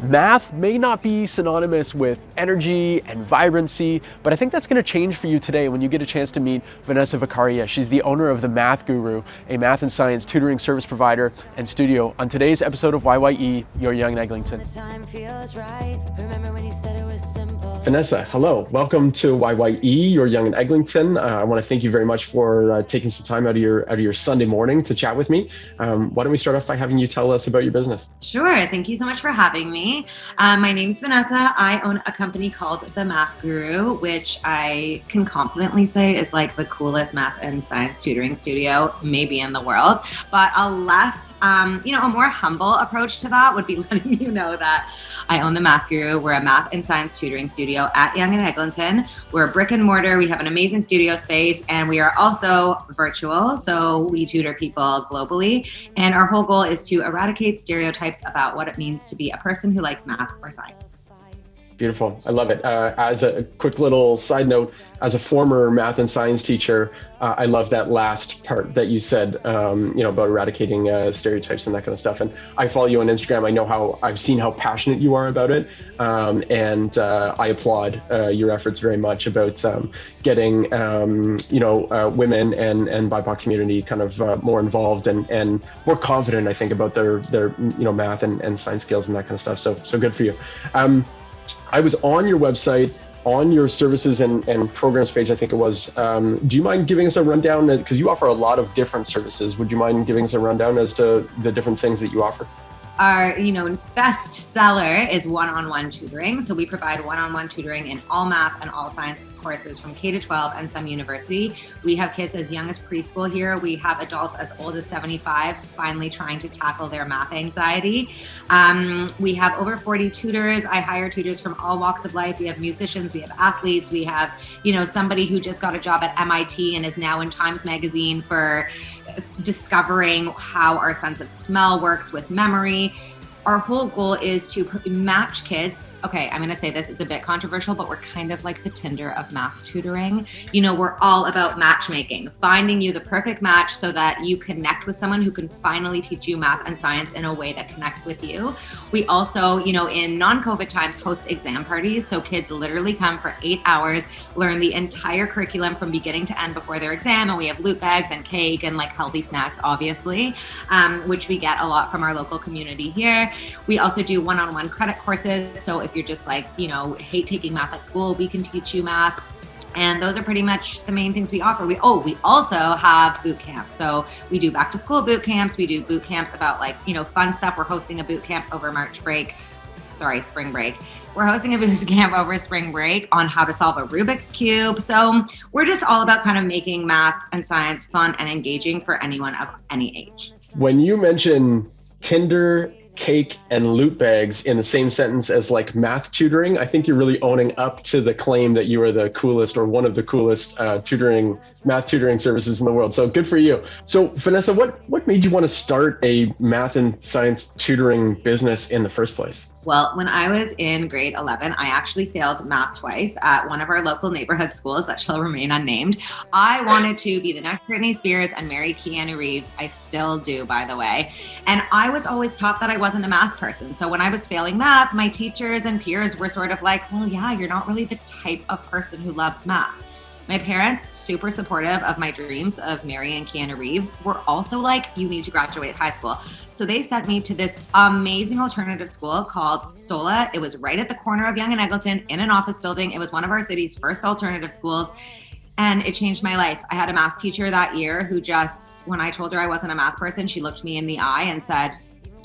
Math may not be synonymous with energy and vibrancy, but I think that's going to change for you today when you get a chance to meet Vanessa Vahkaria. She's the owner of The Math Guru, a math and science tutoring service provider and studio, on today's episode of YYE, Your Yonge and Eglinton. Vanessa, hello. Welcome to YYE, Your Yonge and Eglinton. I want to thank you very much for taking some time out of your Sunday morning to chat with me. Why don't we start off by having you tell us about your business? Sure. Thank you so much for having me. My name is Vanessa. I own a company called The Math Guru, which I can confidently say is like the coolest math and science tutoring studio maybe in the world. But a less, a more humble approach to that would be letting you know that I own The Math Guru. We're a math and science tutoring studio at Yonge and Eglinton. We're a brick-and-mortar. We have an amazing studio space, and we are also virtual. So we tutor people globally. And our whole goal is to eradicate stereotypes about what it means to be a person who likes math or science. Beautiful. I love it. As a quick little side note, as a former math and science teacher, I love that last part that you said, about eradicating stereotypes and that kind of stuff. And I follow you on Instagram. I know I've seen how passionate you are about it. And I applaud your efforts very much about getting, women and BIPOC community kind of more involved and more confident, I think, about their math and science skills and that kind of stuff. So good for you. I was on your website, on your services and programs page, I think it was. Do you mind giving us a rundown? Because you offer a lot of different services. Would you mind giving us a rundown as to the different things that you offer? Our, best seller is one-on-one tutoring. So we provide one-on-one tutoring in all math and all science courses from K to 12 and some university. We have kids as young as preschool here. We have adults as old as 75 finally trying to tackle their math anxiety. We have over 40 tutors. I hire tutors from all walks of life. We have musicians, we have athletes, we have, somebody who just got a job at MIT and is now in Times Magazine for discovering how our sense of smell works with memory. Our whole goal is to match kids. Okay, I'm going to say this, it's a bit controversial, but we're kind of like the Tinder of math tutoring. We're all about matchmaking, finding you the perfect match so that you connect with someone who can finally teach you math and science in a way that connects with you. We also, in non-COVID times, host exam parties. So kids literally come for 8 hours, learn the entire curriculum from beginning to end before their exam. And we have loot bags and cake and healthy snacks, obviously, which we get a lot from our local community here. We also do one-on-one credit courses. So if you're just hate taking math at school, we can teach you math. And those are pretty much the main things we offer. We also have boot camps. So we do back to school boot camps. We do boot camps about fun stuff. We're hosting a boot camp over spring break. We're hosting a boot camp over spring break on how to solve a Rubik's Cube. So we're just all about kind of making math and science fun and engaging for anyone of any age. When you mention Tinder, cake, and loot bags in the same sentence as math tutoring, I think you're really owning up to the claim that you are the coolest or one of the coolest math tutoring services in the world. So good for you. So Vanessa, what made you want to start a math and science tutoring business in the first place? Well, when I was in grade 11, I actually failed math twice at one of our local neighborhood schools that shall remain unnamed. I wanted to be the next Britney Spears and marry Keanu Reeves. I still do, by the way. And I was always taught that I wasn't a math person. So when I was failing math, my teachers and peers were sort of like, well, yeah, you're not really the type of person who loves math. My parents, super supportive of my dreams of marrying Keanu Reeves, were also like, you need to graduate high school. So they sent me to this amazing alternative school called SOLA. It was right at the corner of Yonge and Eglinton in an office building. It was one of our city's first alternative schools. And it changed my life. I had a math teacher that year who when I told her I wasn't a math person, she looked me in the eye and said,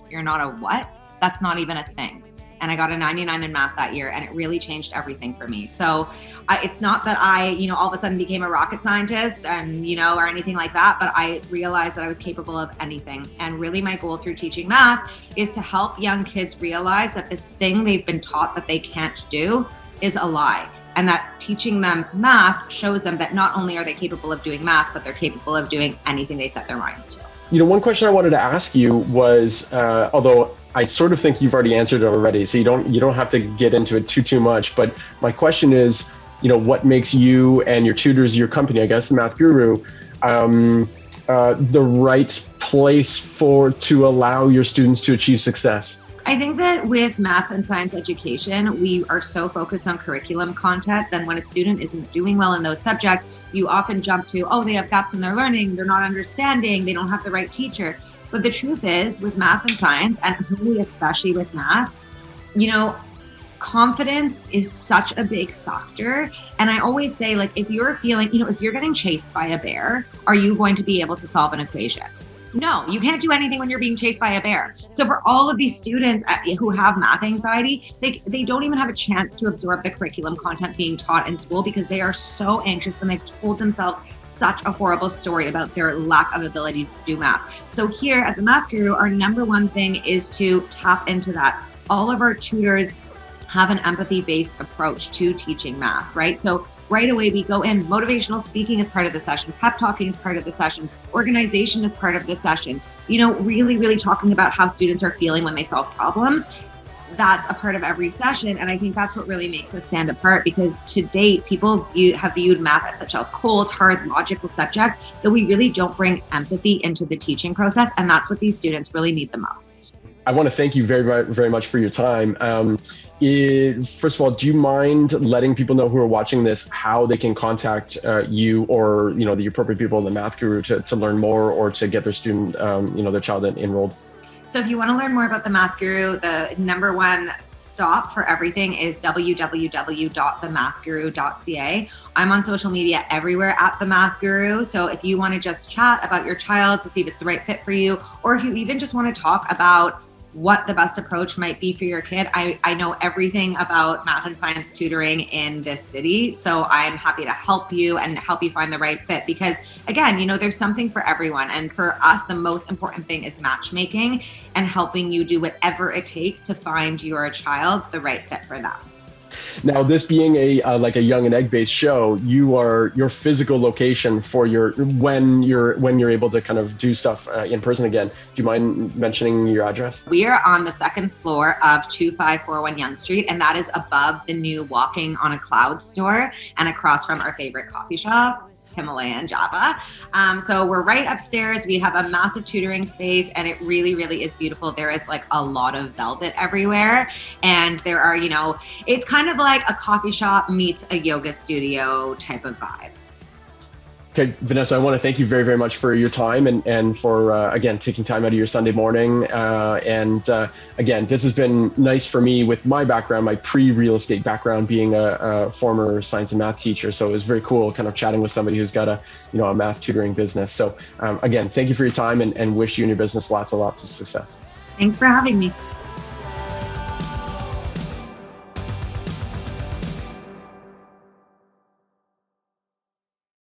"You're not a what? That's not even a thing." And I got a 99 in math that year, and it really changed everything for me. So it's not that I, all of a sudden became a rocket scientist and, or anything like that, but I realized that I was capable of anything. And really my goal through teaching math is to help young kids realize that this thing they've been taught that they can't do is a lie. And that teaching them math shows them that not only are they capable of doing math, but they're capable of doing anything they set their minds to. One question I wanted to ask you was, although I sort of think you've already answered it already, so you don't have to get into it too much. But my question is, what makes you and your tutors, your company, I guess, the Math Guru, the right place to allow your students to achieve success? I think that with math and science education, we are so focused on curriculum content that when a student isn't doing well in those subjects, you often jump to, oh, they have gaps in their learning, they're not understanding, they don't have the right teacher. But the truth is, with math and science, and really especially with math, confidence is such a big factor. And I always say, like, if you're feeling, if you're getting chased by a bear, are you going to be able to solve an equation? No, you can't do anything when you're being chased by a bear. So for all of these students who have math anxiety, they don't even have a chance to absorb the curriculum content being taught in school because they are so anxious when they've told themselves such a horrible story about their lack of ability to do math. So here at the Math Guru, our number one thing is to tap into that. All of our tutors have an empathy-based approach to teaching math, right? So right away we go in, motivational speaking is part of the session, pep talking is part of the session, organization is part of the session, really, really talking about how students are feeling when they solve problems. That's a part of every session. And I think that's what really makes us stand apart, because to date, people have viewed math as such a cold, hard, logical subject that we really don't bring empathy into the teaching process. And that's what these students really need the most. I want to thank you very, very much for your time. First of all, do you mind letting people know who are watching this how they can contact you or the appropriate people in the Math Guru to learn more or to get their student, their child enrolled? So if you want to learn more about the Math Guru, the number one stop for everything is www.themathguru.ca. I'm on social media everywhere at the Math Guru. So if you want to just chat about your child to see if it's the right fit for you, or if you even just want to talk about what the best approach might be for your kid. I know everything about math and science tutoring in this city. So I'm happy to help you and help you find the right fit, because again, there's something for everyone. And for us, the most important thing is matchmaking and helping you do whatever it takes to find your child the right fit for them. Now, this being a Yonge and Egg based show, your physical location for when you're able to kind of do stuff in person again. Do you mind mentioning your address? We are on the second floor of 2541 Yonge Street, and that is above the new Walking on a Cloud store and across from our favorite coffee shop, Himalayan Java. So we're right upstairs. We have a massive tutoring space, and it really, really is beautiful. There is like a lot of velvet everywhere. And there are, it's kind of like a coffee shop meets a yoga studio type of vibe. Okay, Vanessa, I want to thank you very, very much for your time and for, again, taking time out of your Sunday morning. Again, this has been nice for me with my background, my pre-real estate background, being a former science and math teacher. So it was very cool kind of chatting with somebody who's got a math tutoring business. So again, thank you for your time and wish you and your business lots and lots of success. Thanks for having me.